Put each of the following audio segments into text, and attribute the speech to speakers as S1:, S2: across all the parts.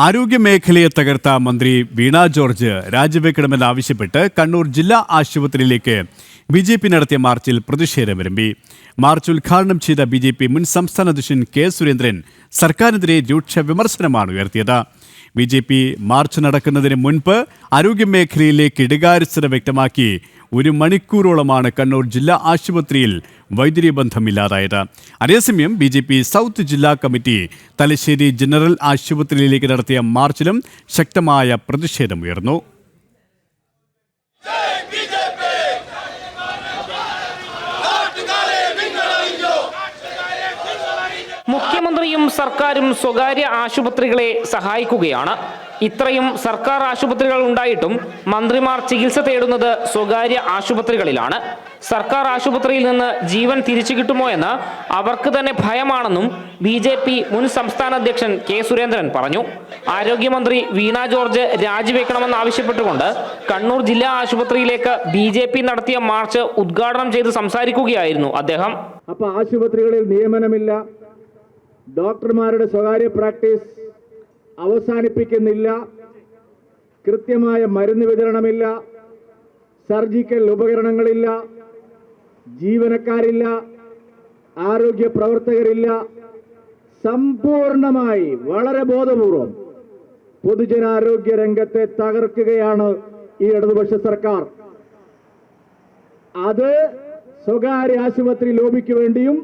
S1: ആരോഗ്യമേഖലയെ തകർത്ത മന്ത്രി വീണ ജോർജ് രാജിവെക്കണമെന്നാവശ്യപ്പെട്ട് കണ്ണൂർ ജില്ലാ ആശുപത്രിയിലേക്ക് ബി.ജെ.പി. നടത്തിയ മാർച്ചിൽ പ്രതിഷേധമിരമ്പി. മാർച്ച് ഉദ്ഘാടനം ചെയ്ത ബി.ജെ.പി. മുൻ സംസ്ഥാന അധ്യക്ഷൻ കെ. സുരേന്ദ്രൻ സർക്കാരിനെതിരെ രൂക്ഷ വിമർശനമാണ് ഉയർത്തിയത്. ബി.ജെ.പി. മാർച്ച് നടക്കുന്നതിന് മുൻപ് ആരോഗ്യമേഖലയിലെ കെടുകാര്യസ്ഥത വ്യക്തമാക്കി 1 മണിക്കൂറോളമാണ് കണ്ണൂർ ജില്ലാ ആശുപത്രിയിൽ വൈദ്യുതി ബന്ധമില്ലാതായത്. അതേസമയം ബി.ജെ.പി. സൗത്ത് ജില്ലാ കമ്മിറ്റി തലശ്ശേരി ജനറൽ ആശുപത്രിയിലേക്ക് നടത്തിയ മാർച്ചിലും ശക്തമായ പ്രതിഷേധമുയർന്നു.
S2: മുഖ്യമന്ത്രിയും സർക്കാരും സ്വകാര്യ ആശുപത്രികളെ സഹായിക്കുകയാണ്. ഇത്രയും സർക്കാർ ആശുപത്രികൾ ഉണ്ടായിട്ടും മന്ത്രിമാർ ചികിത്സ തേടുന്നത് സ്വകാര്യ ആശുപത്രികളിലാണ്. സർക്കാർ ആശുപത്രിയിൽ നിന്ന് ജീവൻ തിരിച്ചു കിട്ടുമോ എന്ന് അവർക്ക് തന്നെ ഭയമാണെന്നും ബി.ജെ.പി. മുൻ സംസ്ഥാന അധ്യക്ഷൻ കെ. സുരേന്ദ്രൻ പറഞ്ഞു. ആരോഗ്യമന്ത്രി വീണ ജോർജ് രാജിവെക്കണമെന്നാവശ്യപ്പെട്ടുകൊണ്ട് കണ്ണൂർ ജില്ലാ ആശുപത്രിയിലേക്ക് ബി.ജെ.പി. നടത്തിയ മാർച്ച് ഉദ്ഘാടനം ചെയ്ത് സംസാരിക്കുകയായിരുന്നു അദ്ദേഹം.
S3: അപ്പോൾ ആശുപത്രികളിൽ നിയമനമില്ല, ഡോക്ടർമാരുടെ സ്വകാര്യ പ്രാക്ടീസ് അവസാനിപ്പിക്കുന്നില്ല, കൃത്യമായ മരുന്ന് വിതരണമില്ല, സർജിക്കൽ ഉപകരണങ്ങളില്ല, ജീവനക്കാരില്ല, ആരോഗ്യ പ്രവർത്തകരില്ല. സമ്പൂർണമായി വളരെ ബോധപൂർവം പൊതുജനാരോഗ്യ രംഗത്തെ തകർക്കുകയാണ് ഈ ഇടതുപക്ഷ സർക്കാർ. അത് സ്വകാര്യ ആശുപത്രി ലോബിക്ക് വേണ്ടിയും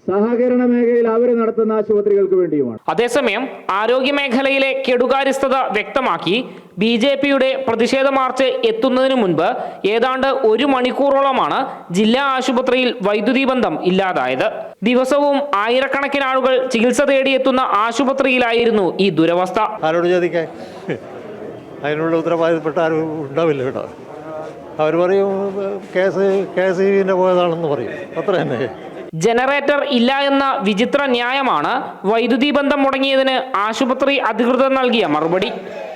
S3: സഹകരണ മേഖലയിൽ അവർ നടത്തുന്ന ആശുപത്രികൾക്ക് വേണ്ടിയുമാണ്.
S2: അതേസമയം ആരോഗ്യ മേഖലയിലെ കെടുകാര്യസ്ഥത വ്യക്തമാക്കി ബി.ജെ.പിയുടെ പ്രതിഷേധ മാർച്ച് എത്തുന്നതിന് മുൻപ് ഏതാണ്ട് 1 മണിക്കൂറോളമാണ് ജില്ലാ ആശുപത്രിയിൽ വൈദ്യുതി ബന്ധം ഇല്ലാതായത്. ദിവസവും ആയിരക്കണക്കിന് ആളുകൾ ചികിത്സ തേടിയെത്തുന്ന ആശുപത്രിയിലായിരുന്നു ഈ ദുരവസ്ഥ.
S4: ആരോട് ചോദിക്കാൻ? അതിനുള്ള ഉത്തരവാദിത്തപ്പെട്ട ആരും ഉണ്ടാവില്ല കേട്ടോ. അവർ പറയും KSE പോയതാണെന്ന് പറയും, അത്ര തന്നെ.
S2: ജനറേറ്റർ ഇല്ല എന്ന വിചിത്ര ന്യായമാണ് വൈദ്യുതി ബന്ധം മുടങ്ങിയതിന് ആശുപത്രി അധികൃതർ നൽകിയ മറുപടി.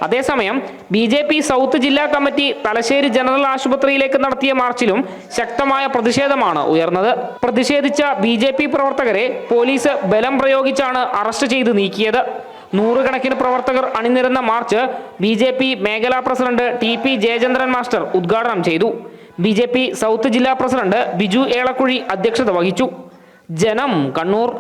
S2: അതേസമയം ബി.ജെ.പി. സൗത്ത് ജില്ലാ കമ്മിറ്റി തലശ്ശേരി ജനറൽ ആശുപത്രിയിലേക്ക് നടത്തിയ മാർച്ചിലും ശക്തമായ പ്രതിഷേധമാണ് ഉയർന്നത്. പ്രതിഷേധിച്ച ബി.ജെ.പി. പ്രവർത്തകരെ പോലീസ് ബലം പ്രയോഗിച്ചാണ് അറസ്റ്റ് ചെയ്ത് നീക്കിയത്. 100 കണക്കിന് പ്രവർത്തകർ അണിനിരന്ന മാർച്ച് ബി.ജെ.പി. മേഖലാ പ്രസിഡന്റ് T.P. ജയചന്ദ്രൻ മാസ്റ്റർ ഉദ്ഘാടനം ചെയ്തു. ബി.ജെ.പി. സൗത്ത് ജില്ലാ പ്രസിഡന്റ് ബിജു ഏളക്കുഴി അധ്യക്ഷത വഹിച്ചു. ജനം, കണ്ണൂർ.